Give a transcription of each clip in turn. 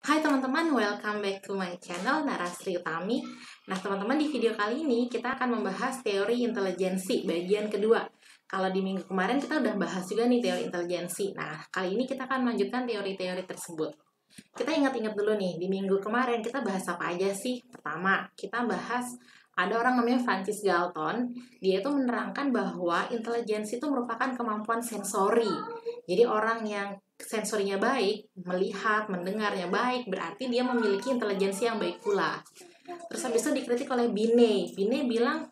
Hai teman-teman, welcome back to my channel Narasri Utami. Nah teman-teman, di video kali ini kita akan membahas teori intelijensi bagian kedua. Kalau di minggu kemarin kita udah bahas juga nih teori intelijensi. Nah kali ini kita akan melanjutkan teori-teori tersebut. Kita ingat-ingat dulu nih, di minggu kemarin kita bahas apa aja sih? Pertama, kita bahas ada orang namanya Francis Galton. Dia itu menerangkan bahwa intelijensi itu merupakan kemampuan sensori. Jadi orang yang sensorinya baik, melihat, mendengarnya baik, berarti dia memiliki intelijensi yang baik pula. Terus habis itu dikritik oleh Binet. Binet bilang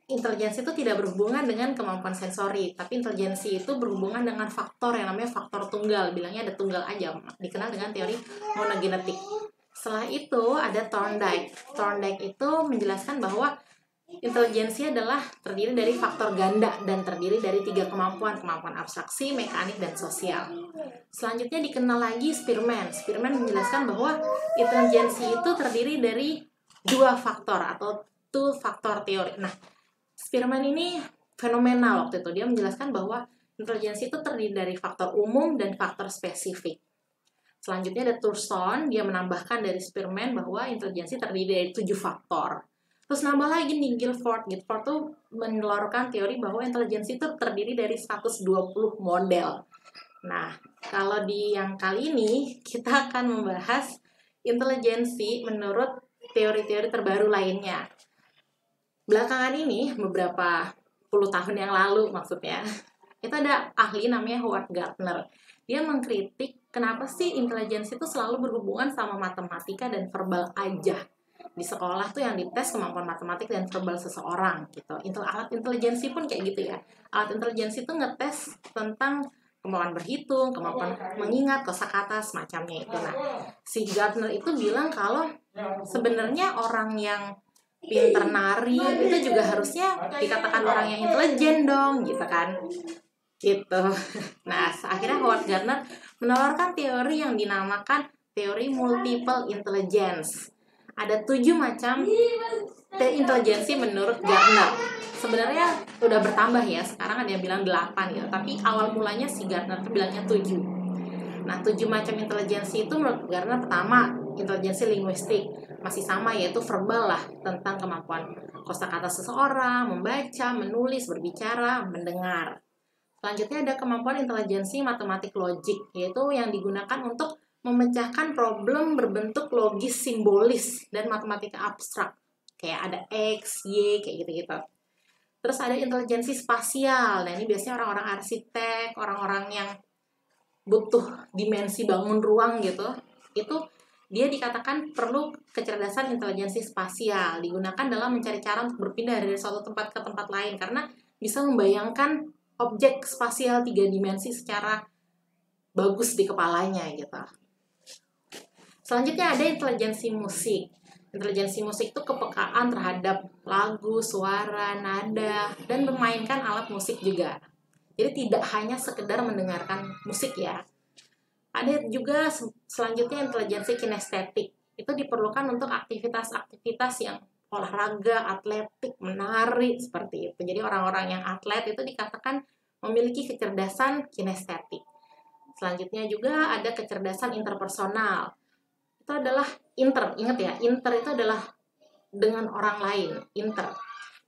intelijensi itu tidak berhubungan dengan kemampuan sensori, tapi intelijensi itu berhubungan dengan faktor yang namanya faktor tunggal. Bilangnya ada tunggal aja, dikenal dengan teori monogenetik. Setelah itu ada Thorndike. Thorndike itu menjelaskan bahwa intelijensi adalah terdiri dari faktor ganda dan terdiri dari 3 kemampuan abstraksi, mekanik, dan sosial. Selanjutnya dikenal lagi Spearman. Spearman menjelaskan bahwa intelijensi itu terdiri dari 2 faktor atau two factor teori. Nah, Spearman ini fenomenal waktu itu. Dia menjelaskan bahwa intelijensi itu terdiri dari faktor umum dan faktor spesifik. Selanjutnya ada Thurston, dia menambahkan dari Spearman bahwa intelijensi terdiri dari 7 faktor. Terus nambah lagi nih Guilford. Guilford tuh menelurkan teori bahwa intelijensi itu terdiri dari 120 model. Nah, kalau di yang kali ini kita akan membahas intelijensi menurut teori-teori terbaru lainnya. Belakangan ini, beberapa puluh tahun yang lalu maksudnya, itu ada ahli namanya Howard Gardner. Dia mengkritik kenapa sih intelijensi itu selalu berhubungan sama matematika dan verbal aja. Di sekolah tuh yang dites kemampuan matematik dan verbal seseorang gitu. Alat intelijensi pun kayak gitu ya. Alat intelijensi itu ngetes tentang kemampuan berhitung, kemampuan mengingat, kosakata semacamnya itu. Nah, si Gardner itu bilang kalau sebenarnya orang yang pinter nari itu juga harusnya dikatakan orang yang intelijen dong, gitu kan. Gitu. Nah, akhirnya Howard Gardner menawarkan teori yang dinamakan teori multiple intelligence. Ada 7 macam intelijensi menurut Gardner. Sebenarnya udah bertambah ya, sekarang ada yang bilang 8 ya, tapi awal mulanya si Gardner tuh bilangnya 7. Nah, 7 macam intelijensi itu menurut Gardner pertama, intelijensi linguistik. Masih sama, yaitu verbal lah, tentang kemampuan kosakata seseorang, membaca, menulis, berbicara, mendengar. Selanjutnya ada kemampuan intelijensi matematik logik, yaitu yang digunakan untuk memecahkan problem berbentuk logis simbolis dan matematika abstrak. Kayak ada X, Y, kayak gitu-gitu. Terus ada intelijensi spasial. Nah, ini biasanya orang-orang arsitek, orang-orang yang butuh dimensi bangun ruang gitu. Itu dia dikatakan perlu kecerdasan intelijensi spasial, digunakan dalam mencari cara untuk berpindah dari suatu tempat ke tempat lain karena bisa membayangkan objek spasial 3 dimensi secara bagus di kepalanya gitu. Selanjutnya ada intelijensi musik. Intelijensi musik itu kepekaan terhadap lagu, suara, nada, dan memainkan alat musik juga. Jadi tidak hanya sekedar mendengarkan musik ya. Ada juga selanjutnya intelijensi kinestetik. Itu diperlukan untuk aktivitas-aktivitas yang olahraga, atletik, menari, seperti itu. Jadi orang-orang yang atlet itu dikatakan memiliki kecerdasan kinestetik. Selanjutnya juga ada kecerdasan interpersonal. Itu adalah ingat ya, inter itu adalah dengan orang lain, inter.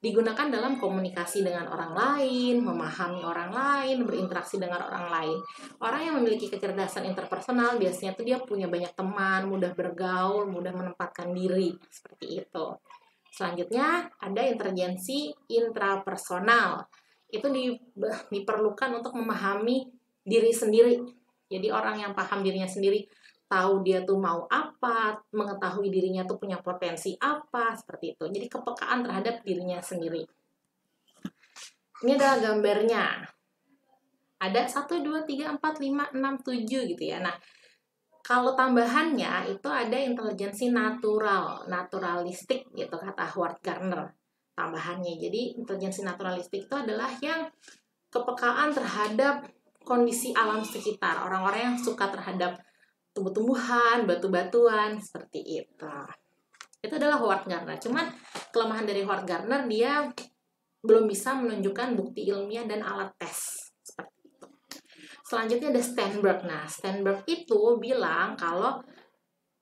Digunakan dalam komunikasi dengan orang lain, memahami orang lain, berinteraksi dengan orang lain. Orang yang memiliki kecerdasan interpersonal biasanya tuh dia punya banyak teman, mudah bergaul, mudah menempatkan diri, seperti itu. Selanjutnya ada intelijensi intrapersonal. Itu diperlukan untuk memahami diri sendiri. Jadi orang yang paham dirinya sendiri, tahu dia tuh mau apa, mengetahui dirinya tuh punya potensi apa, seperti itu. Jadi kepekaan terhadap dirinya sendiri. Ini adalah gambarnya. Ada 1, 2, 3, 4, 5, 6, 7 gitu ya. Nah, kalau tambahannya itu ada intelijensi naturalistik gitu kata Howard Gardner. Tambahannya. Jadi intelijensi naturalistik itu adalah yang kepekaan terhadap kondisi alam sekitar. Orang-orang yang suka terhadap tumbuh-tumbuhan, batu-batuan, seperti itu. Itu adalah Howard Gardner. Cuman kelemahan dari Howard Gardner, dia belum bisa menunjukkan bukti ilmiah dan alat tes. Seperti itu. Selanjutnya ada Sternberg. Nah, Sternberg itu bilang kalau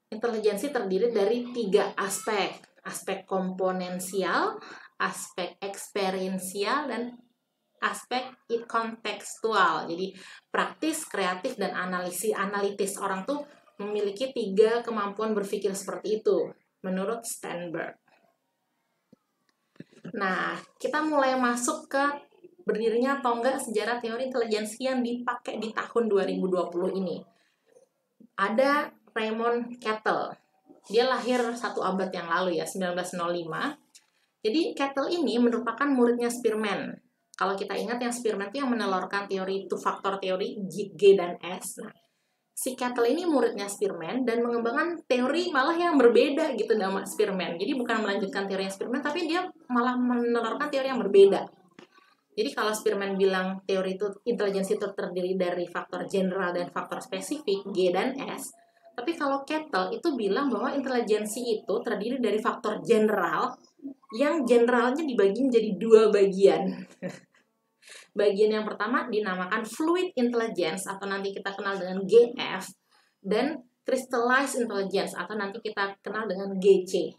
Intelijensi terdiri dari 3 aspek. Aspek komponensial, aspek eksperiensial, dan aspek kontekstual. Jadi praktis, kreatif, dan analitis. Orang tuh memiliki 3 kemampuan berpikir seperti itu, menurut Sternberg. Nah, kita mulai masuk ke berdirinya atau enggak sejarah teori intelijensi yang dipakai di tahun 2020 ini. Ada Raymond Cattell. Dia lahir 1 abad yang lalu ya, 1905. Jadi Cattell ini merupakan muridnya Spearman. Kalau kita ingat yang Spearman itu yang menelurkan teori 2 faktor teori G dan S. Nah, si Cattell ini muridnya Spearman dan mengembangkan teori malah yang berbeda gitu sama Spearman. Jadi bukan melanjutkan teori yang Spearman, tapi dia malah menelurkan teori yang berbeda. Jadi kalau Spearman bilang teori itu intelijensi itu terdiri dari faktor general dan faktor spesifik G dan S, tapi kalau Cattell itu bilang bahwa intelijensi itu terdiri dari faktor general yang generalnya dibagi menjadi 2 bagian. Bagian yang pertama dinamakan fluid intelligence atau nanti kita kenal dengan GF, dan crystallized intelligence atau nanti kita kenal dengan GC.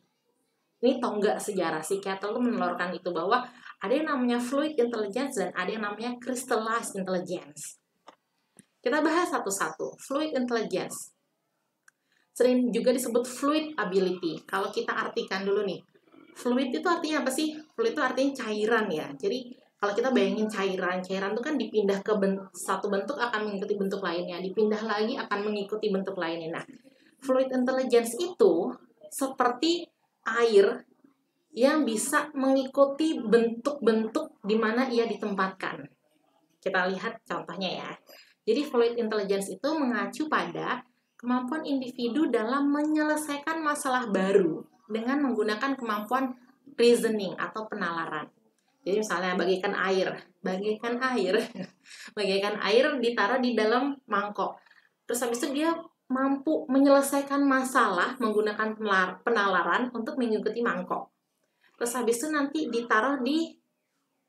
Ini tonggak sejarah, si Cattell tuh menelurkan itu bahwa ada yang namanya fluid intelligence dan ada yang namanya crystallized intelligence. Kita bahas satu-satu. Fluid intelligence sering juga disebut fluid ability. Kalau kita artikan dulu nih, fluid itu artinya apa sih? Fluid itu artinya cairan ya. Jadi kalau kita bayangin cairan itu kan dipindah ke satu bentuk akan mengikuti bentuk lainnya, dipindah lagi akan mengikuti bentuk lainnya. Nah, fluid intelligence itu seperti air yang bisa mengikuti bentuk-bentuk di mana ia ditempatkan. Kita lihat contohnya ya. Jadi fluid intelligence itu mengacu pada kemampuan individu dalam menyelesaikan masalah baru dengan menggunakan kemampuan reasoning atau penalaran. Jadi misalnya bagaikan air ditaruh di dalam mangkok. Terus habis itu dia mampu menyelesaikan masalah menggunakan penalaran untuk mengikuti mangkok. Terus habis itu nanti ditaruh di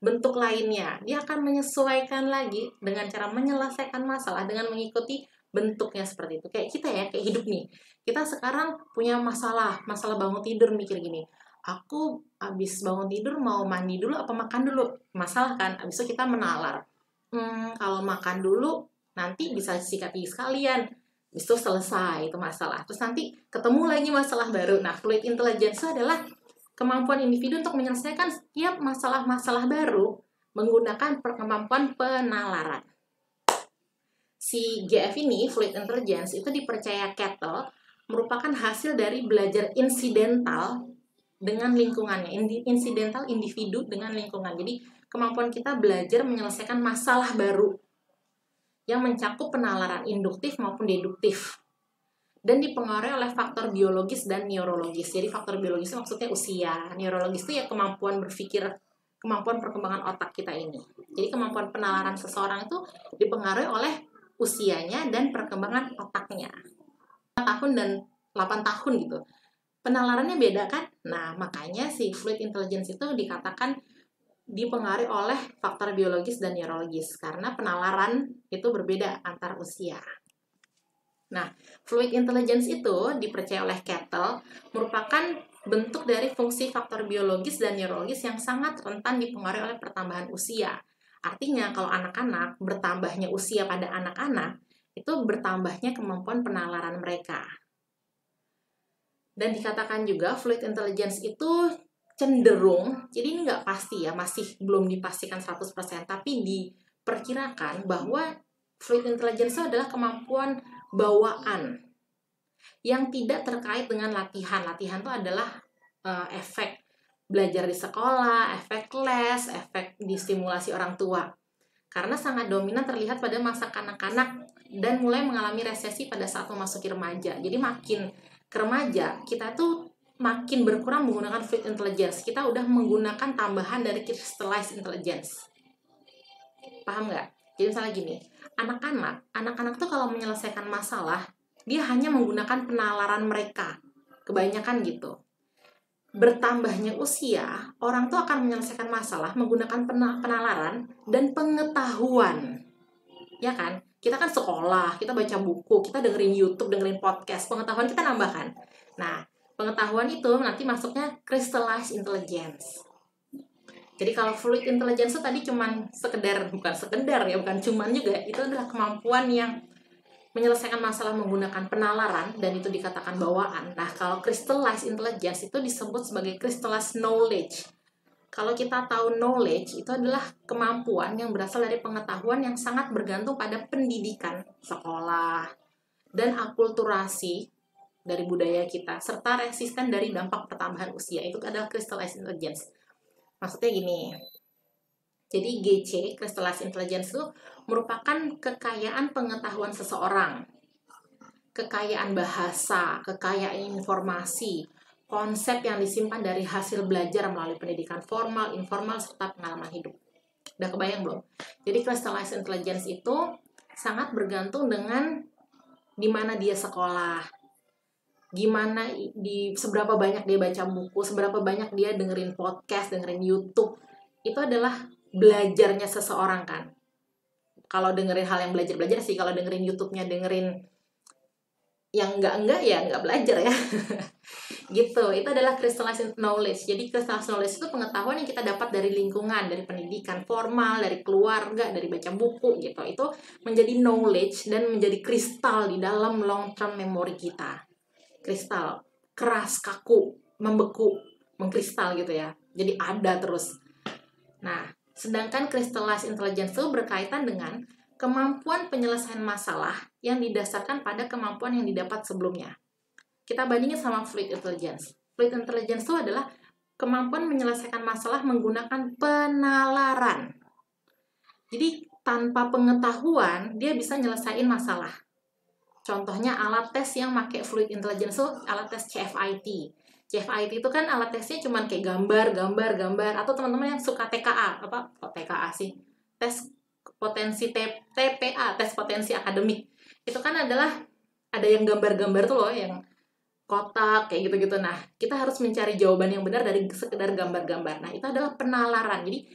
bentuk lainnya. Dia akan menyesuaikan lagi dengan cara menyelesaikan masalah dengan mengikuti bentuknya seperti itu. Kayak kita ya, kayak hidup nih. Kita sekarang punya masalah bangun tidur, mikir gini, aku habis bangun tidur mau mandi dulu apa makan dulu? Masalah kan? Habis itu kita menalar. Kalau makan dulu nanti bisa sikat gigi sekalian. Habis itu selesai itu masalah. Terus nanti ketemu lagi masalah baru. Nah, fluid intelligence adalah kemampuan individu untuk menyelesaikan setiap masalah-masalah baru menggunakan kemampuan penalaran. Si GF ini, fluid intelligence, itu dipercaya Cattell merupakan hasil dari belajar insidental dengan lingkungannya, insidental individu dengan lingkungan. Jadi kemampuan kita belajar menyelesaikan masalah baru yang mencakup penalaran induktif maupun deduktif dan dipengaruhi oleh faktor biologis dan neurologis. Jadi faktor biologis maksudnya usia, neurologis itu ya kemampuan berpikir, kemampuan perkembangan otak kita ini. Jadi kemampuan penalaran seseorang itu dipengaruhi oleh usianya dan perkembangan otaknya. 5 tahun dan 8 tahun gitu. Penalarannya beda kan? Nah, makanya si fluid intelligence itu dikatakan dipengaruhi oleh faktor biologis dan neurologis karena penalaran itu berbeda antar usia. Nah, fluid intelligence itu dipercaya oleh Cattell merupakan bentuk dari fungsi faktor biologis dan neurologis yang sangat rentan dipengaruhi oleh pertambahan usia. Artinya, kalau anak-anak, bertambahnya usia pada anak-anak, itu bertambahnya kemampuan penalaran mereka. Dan dikatakan juga fluid intelligence itu cenderung, jadi ini nggak pasti ya, masih belum dipastikan 100%, tapi diperkirakan bahwa fluid intelligence adalah kemampuan bawaan yang tidak terkait dengan latihan. Latihan itu adalah efek belajar di sekolah, efek les, efek distimulasi orang tua. Karena sangat dominan terlihat pada masa kanak-kanak dan mulai mengalami resesi pada saat memasuki remaja. Jadi makin ke remaja, kita tuh makin berkurang menggunakan fluid intelligence. Kita udah menggunakan tambahan dari crystallized intelligence. Paham nggak? Jadi misalnya gini, anak-anak tuh kalau menyelesaikan masalah, dia hanya menggunakan penalaran mereka. Kebanyakan gitu. Bertambahnya usia, orang tuh akan menyelesaikan masalah menggunakan penalaran dan pengetahuan. Ya kan? Kita kan sekolah, kita baca buku, kita dengerin YouTube, dengerin podcast, pengetahuan kita nambahkan. Nah, pengetahuan itu nanti masuknya crystallized intelligence. Jadi kalau fluid intelligence itu tadi bukan sekedar ya, bukan cuman juga, itu adalah kemampuan yang menyelesaikan masalah menggunakan penalaran dan itu dikatakan bawaan. Nah, kalau crystallized intelligence itu disebut sebagai crystallized knowledge. Kalau kita tahu knowledge, itu adalah kemampuan yang berasal dari pengetahuan yang sangat bergantung pada pendidikan, sekolah, dan akulturasi dari budaya kita, serta resisten dari dampak pertambahan usia. Itu adalah crystallized intelligence. Maksudnya gini, jadi GC, crystallized intelligence itu merupakan kekayaan pengetahuan seseorang, kekayaan bahasa, kekayaan informasi, konsep yang disimpan dari hasil belajar melalui pendidikan formal, informal, serta pengalaman hidup. Udah kebayang belum? Jadi crystallized intelligence itu sangat bergantung dengan di mana dia sekolah, gimana seberapa banyak dia baca buku, seberapa banyak dia dengerin podcast, dengerin YouTube. Itu adalah belajarnya seseorang kan. Kalau dengerin hal yang belajar sih, kalau dengerin YouTube-nya, dengerin yang enggak ya enggak belajar ya. Gitu. Itu adalah crystallized knowledge. Jadi crystallized knowledge itu pengetahuan yang kita dapat dari lingkungan, dari pendidikan formal, dari keluarga, dari baca buku gitu. Itu menjadi knowledge dan menjadi kristal di dalam long term memory kita. Kristal, keras, kaku, membeku, mengkristal gitu ya. Jadi ada terus. Nah, sedangkan crystallized intelligence itu berkaitan dengan kemampuan penyelesaian masalah yang didasarkan pada kemampuan yang didapat sebelumnya. Kita bandingin sama fluid intelligence. Fluid intelligence itu adalah kemampuan menyelesaikan masalah menggunakan penalaran. Jadi tanpa pengetahuan dia bisa nyelesain masalah. Contohnya alat tes yang pakai fluid intelligence itu alat tes CFIT. CFIT itu kan alat tesnya cuma kayak gambar, atau teman-teman yang suka TKA, TKA sih? Tes potensi TPA, tes potensi akademik. Itu kan adalah ada yang gambar-gambar tuh loh, yang kotak kayak gitu-gitu. Nah, kita harus mencari jawaban yang benar dari sekedar gambar-gambar. Nah, itu adalah penalaran. Jadi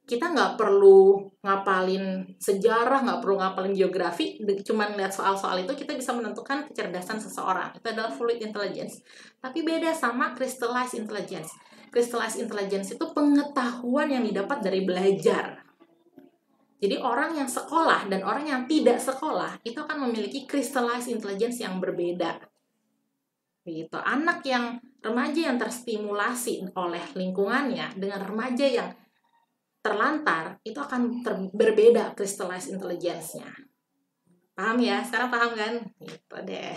kita nggak perlu ngapalin sejarah, nggak perlu ngapalin geografi, cuma lihat soal-soal itu kita bisa menentukan kecerdasan seseorang. Itu adalah fluid intelligence. Tapi beda sama crystallized intelligence. Crystallized intelligence itu pengetahuan yang didapat dari belajar. Jadi orang yang sekolah dan orang yang tidak sekolah itu akan memiliki crystallized intelligence yang berbeda. Begitu. Anak yang remaja yang terstimulasi oleh lingkungannya dengan remaja yang terlantar itu akan berbeda crystallized intelligence-nya. Paham ya? Sekarang paham kan? Gitu deh.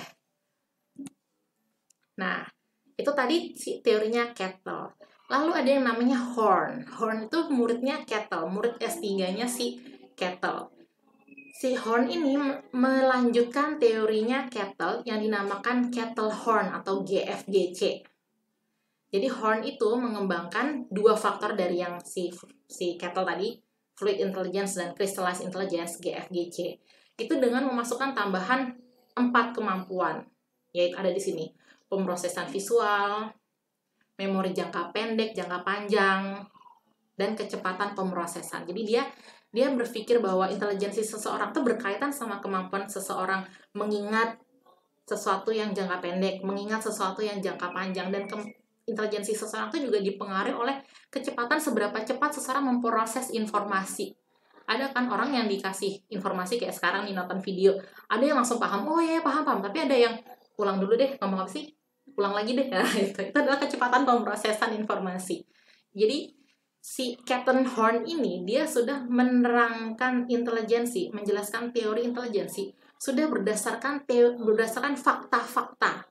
Nah, itu tadi teorinya Kettle. Lalu ada yang namanya Horn. Horn itu muridnya Kettle, murid S3-nya si Kettle. Si Horn ini melanjutkan teorinya Kettle yang dinamakan Kettle-Horn atau GFGC. Jadi Horn itu mengembangkan dua faktor dari yang si Kettle tadi, fluid intelligence dan crystallized intelligence GFGC. Itu dengan memasukkan tambahan 4 kemampuan, yaitu ada di sini. Pemrosesan visual, memori jangka pendek, jangka panjang, dan kecepatan pemrosesan. Jadi dia berpikir bahwa intelijensi seseorang itu berkaitan sama kemampuan seseorang mengingat sesuatu yang jangka pendek, mengingat sesuatu yang jangka panjang, dan intelijensi seseorang itu juga dipengaruhi oleh kecepatan seberapa cepat seseorang memproses informasi. Ada kan orang yang dikasih informasi kayak sekarang nih nonton video, ada yang langsung paham, oh ya paham, tapi ada yang ulang dulu deh, ngomong apa sih? Ulang lagi deh. Nah, itu adalah kecepatan pemrosesan informasi. Jadi si Kettle-Horn ini dia sudah menerangkan intelijensi, menjelaskan teori intelijensi sudah berdasarkan fakta-fakta.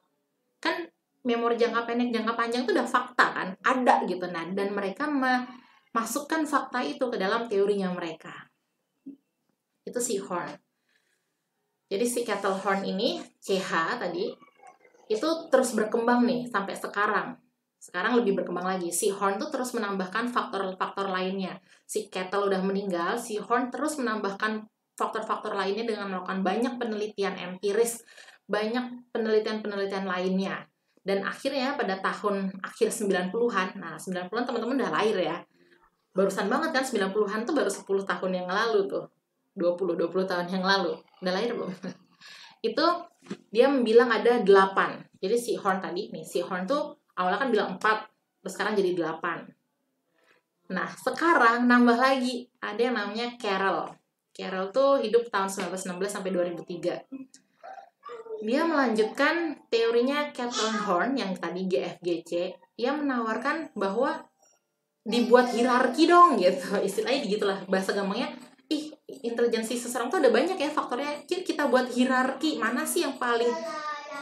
Kan memori jangka pendek, jangka panjang itu udah fakta kan, ada gitu. Nah, dan mereka memasukkan fakta itu ke dalam teorinya mereka. Itu si Horn. Jadi si Kettle-Horn ini, CH tadi, itu terus berkembang nih sampai sekarang. Sekarang lebih berkembang lagi. Si Horn tuh terus menambahkan faktor-faktor lainnya. Si Kettle udah meninggal, si Horn terus menambahkan faktor-faktor lainnya dengan melakukan banyak penelitian empiris, banyak penelitian-penelitian lainnya. Dan akhirnya pada tahun akhir 90-an, nah 90-an teman-teman udah lahir ya. Barusan banget kan, 90-an tuh baru 10 tahun yang lalu tuh. 20 tahun yang lalu. Udah lahir belum? Itu dia bilang ada 8. Jadi si Horn tadi nih, si Horn tuh awalnya kan bilang 4, terus sekarang jadi 8. Nah, sekarang nambah lagi, ada yang namanya Carroll. Carroll tuh hidup tahun 1916 sampai 2003. Dia melanjutkan teorinya Captain Horn yang tadi GFGC. Dia menawarkan bahwa dibuat hierarki dong gitu. Istilahnya gitulah, bahasa gampangnya. Intelijensi seseorang tuh ada banyak ya faktornya. Kita buat hierarki, mana sih yang paling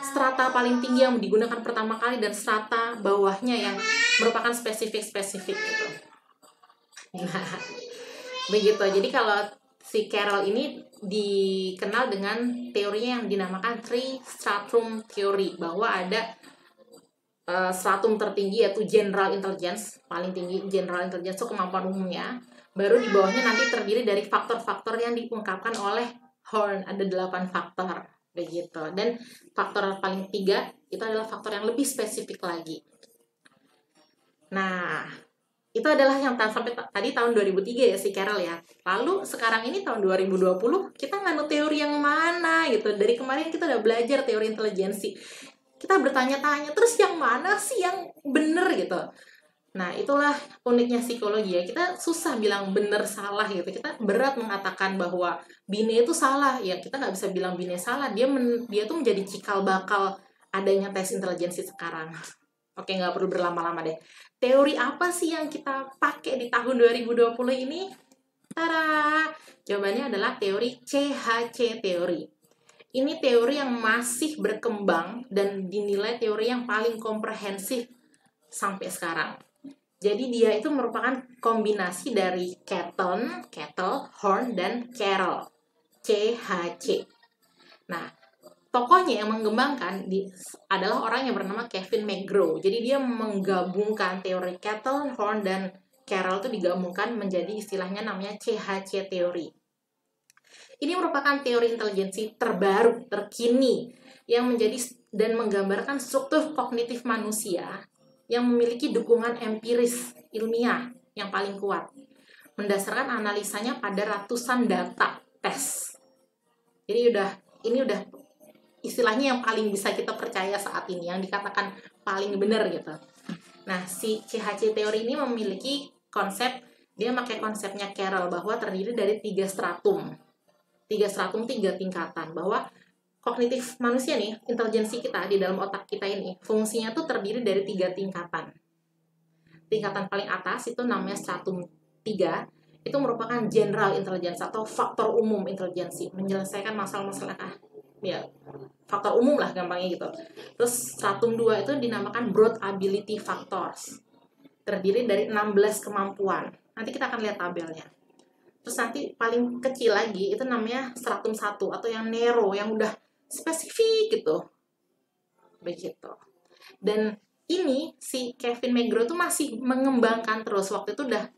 strata paling tinggi yang digunakan pertama kali dan strata bawahnya yang merupakan spesifik gitu. Nah, begitu. Jadi kalau si Carroll ini dikenal dengan teorinya yang dinamakan Three Stratum Theory, bahwa ada stratum tertinggi yaitu General Intelligence, paling tinggi General Intelligence itu kemampuan umumnya. Baru di bawahnya nanti terdiri dari faktor-faktor yang diungkapkan oleh Horn, ada 8 faktor begitu. Dan faktor paling 3 itu adalah faktor yang lebih spesifik lagi. Nah, itu adalah yang sampai tadi tahun 2003 ya si Carroll ya. Lalu sekarang ini tahun 2020 kita nganut teori yang mana gitu. Dari kemarin kita udah belajar teori intelijensi. Kita bertanya-tanya, terus yang mana sih yang bener gitu. Nah, itulah uniknya psikologi ya. Kita susah bilang bener salah gitu. Kita berat mengatakan bahwa Binet itu salah. Ya, kita nggak bisa bilang Binet salah. Dia tuh menjadi cikal bakal adanya tes intelijensi sekarang. Oke, nggak perlu berlama-lama deh. Teori apa sih yang kita pakai di tahun 2020 ini? Tada! Jawabannya adalah teori CHC teori. Ini teori yang masih berkembang dan dinilai teori yang paling komprehensif sampai sekarang. Jadi dia itu merupakan kombinasi dari Kettle, Horn, dan Carroll. CHC. Nah, tokohnya yang mengembangkan adalah orang yang bernama Kevin McGraw. Jadi dia menggabungkan teori Kettle, Horn, dan Carroll itu digabungkan menjadi istilahnya namanya CHC teori. Ini merupakan teori intelijensi terbaru, terkini, yang menjadi dan menggambarkan struktur kognitif manusia yang memiliki dukungan empiris ilmiah yang paling kuat, mendasarkan analisanya pada ratusan data tes. Jadi ini udah istilahnya yang paling bisa kita percaya saat ini, yang dikatakan paling benar gitu. Nah, si CHC teori ini memiliki konsep, dia pakai konsepnya Carroll bahwa terdiri dari 3 stratum. 3 tingkatan, bahwa kognitif manusia nih, intelijensi kita di dalam otak kita ini, fungsinya tuh terdiri dari 3 tingkatan. Tingkatan paling atas itu namanya stratum 3, itu merupakan general intelligence atau faktor umum intelijensi, menyelesaikan masalah-masalah ya, faktor umum lah gampangnya gitu. Terus stratum 2 itu dinamakan broad ability factors, terdiri dari 16 kemampuan. Nanti kita akan lihat tabelnya. Terus nanti paling kecil lagi itu namanya stratum 1 atau yang narrow, yang udah spesifik gitu. Begitu. Dan ini si Kevin McGraw tuh masih mengembangkan terus. Waktu itu udah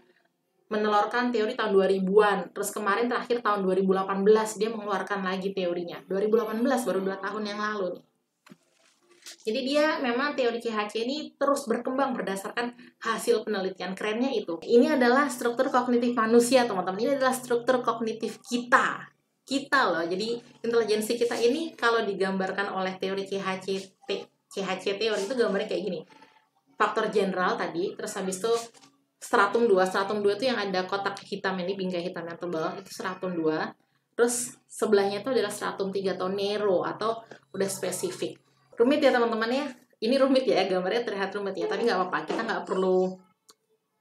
menelurkan teori tahun 2000-an. Terus kemarin terakhir tahun 2018 dia mengeluarkan lagi teorinya. 2018 baru 2 tahun yang lalu nih. Jadi dia memang teori CHC ini terus berkembang berdasarkan hasil penelitian. Kerennya itu. Ini adalah struktur kognitif manusia, teman-teman. Ini adalah struktur kognitif kita. Kita loh. Jadi intelijensi kita ini kalau digambarkan oleh teori CHC teori itu gambarnya kayak gini. Faktor general tadi, terus habis itu stratum 2. Stratum 2 itu yang ada kotak hitam ini, bingkai hitam yang tebal, itu stratum 2. Terus sebelahnya itu adalah stratum 3 atau narrow atau udah spesifik. Rumit ya teman-teman ya. Ini rumit ya, gambarnya terlihat rumit ya, tapi nggak apa-apa, kita nggak perlu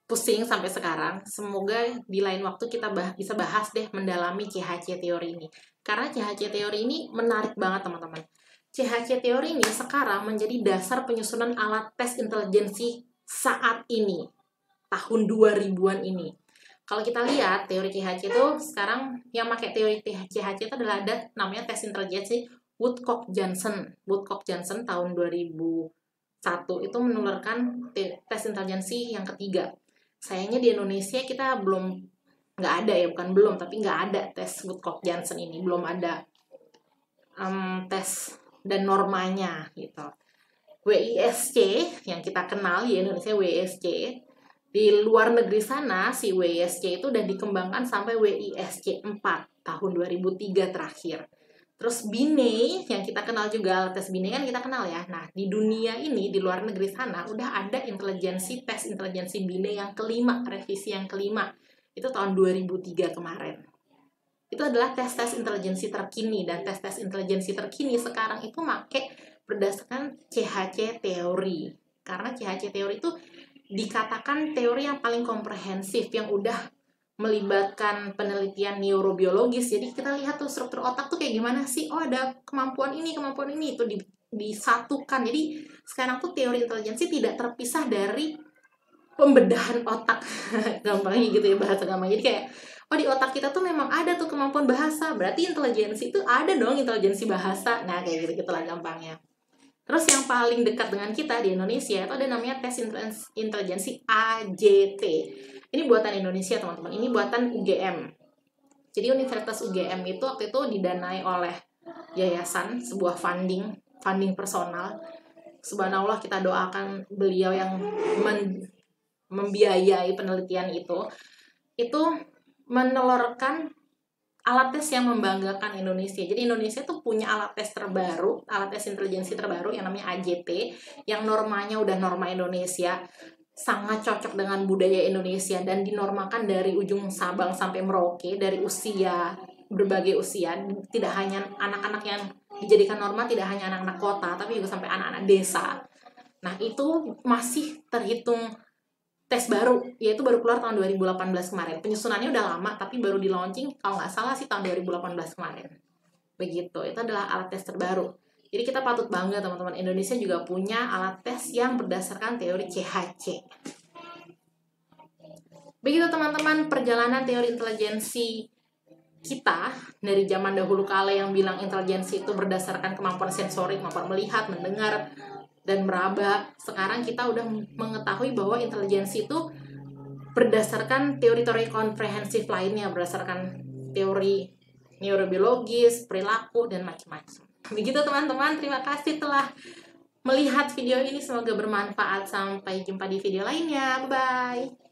pusing sampai sekarang. Semoga di lain waktu kita bisa bahas deh mendalami CHC teori ini. Karena CHC teori ini menarik banget teman-teman. CHC teori ini sekarang menjadi dasar penyusunan alat tes intelijensi saat ini, tahun 2000-an ini. Kalau kita lihat teori CHC itu sekarang yang pakai teori CHC itu adalah ada namanya tes intelijensi Woodcock-Johnson tahun 2001 itu menelurkan tes intelijensi yang ketiga. Sayangnya di Indonesia kita nggak ada ya, bukan belum, tapi nggak ada tes Woodcock-Johnson ini, belum ada tes dan normanya gitu. WISC yang kita kenal di Indonesia WISC, di luar negeri sana si WISC itu udah dikembangkan sampai WISC 4 tahun 2003 terakhir. Terus Binet, yang kita kenal juga, tes Binet kan kita kenal ya. Nah, di dunia ini, di luar negeri sana, udah ada tes intelijensi Binet yang kelima, revisi yang kelima. Itu tahun 2003 kemarin. Itu adalah tes-tes intelijensi terkini, dan tes-tes intelijensi terkini sekarang itu make berdasarkan CHC teori. Karena CHC teori itu dikatakan teori yang paling komprehensif, yang udah melibatkan penelitian neurobiologis. Jadi kita lihat tuh struktur otak tuh kayak gimana sih. Oh, ada kemampuan ini itu disatukan. Jadi sekarang tuh teori intelijensi tidak terpisah dari pembedahan otak. Gampangnya gitu ya, bahasa gampang. Jadi kayak, oh, di otak kita tuh memang ada tuh kemampuan bahasa, berarti intelijensi itu ada dong, intelijensi bahasa. Nah, kayak gitu-gitulah gampangnya. Terus yang paling dekat dengan kita di Indonesia itu ada namanya tes intelijensi AJT. Ini buatan Indonesia, teman-teman. Ini buatan UGM. Jadi Universitas UGM itu waktu itu didanai oleh yayasan, sebuah funding personal. Subhanallah, kita doakan beliau yang membiayai penelitian itu menelurkan alat tes yang membanggakan Indonesia. Jadi Indonesia tuh punya alat tes terbaru, alat tes intelijensi terbaru yang namanya AJT, yang normanya udah norma Indonesia, sangat cocok dengan budaya Indonesia, dan dinormakan dari ujung Sabang sampai Merauke, dari berbagai usia. Tidak hanya anak-anak yang dijadikan norma, tidak hanya anak-anak kota, tapi juga sampai anak-anak desa. Nah, itu masih terhitung tes baru, yaitu baru keluar tahun 2018 kemarin. Penyusunannya udah lama, tapi baru di launching, kalau nggak salah sih tahun 2018 kemarin. Begitu, itu adalah alat tes terbaru. Jadi kita patut bangga, teman-teman. Indonesia juga punya alat tes yang berdasarkan teori CHC. Begitu, teman-teman, perjalanan teori intelijensi kita dari zaman dahulu kala yang bilang intelijensi itu berdasarkan kemampuan sensorik, kemampuan melihat, mendengar, dan meraba. Sekarang kita udah mengetahui bahwa intelijensi itu berdasarkan teori-teori komprehensif lainnya, berdasarkan teori neurobiologis, perilaku, dan macam-macam. Begitu, teman-teman, terima kasih telah melihat video ini, semoga bermanfaat. Sampai jumpa di video lainnya, bye-bye.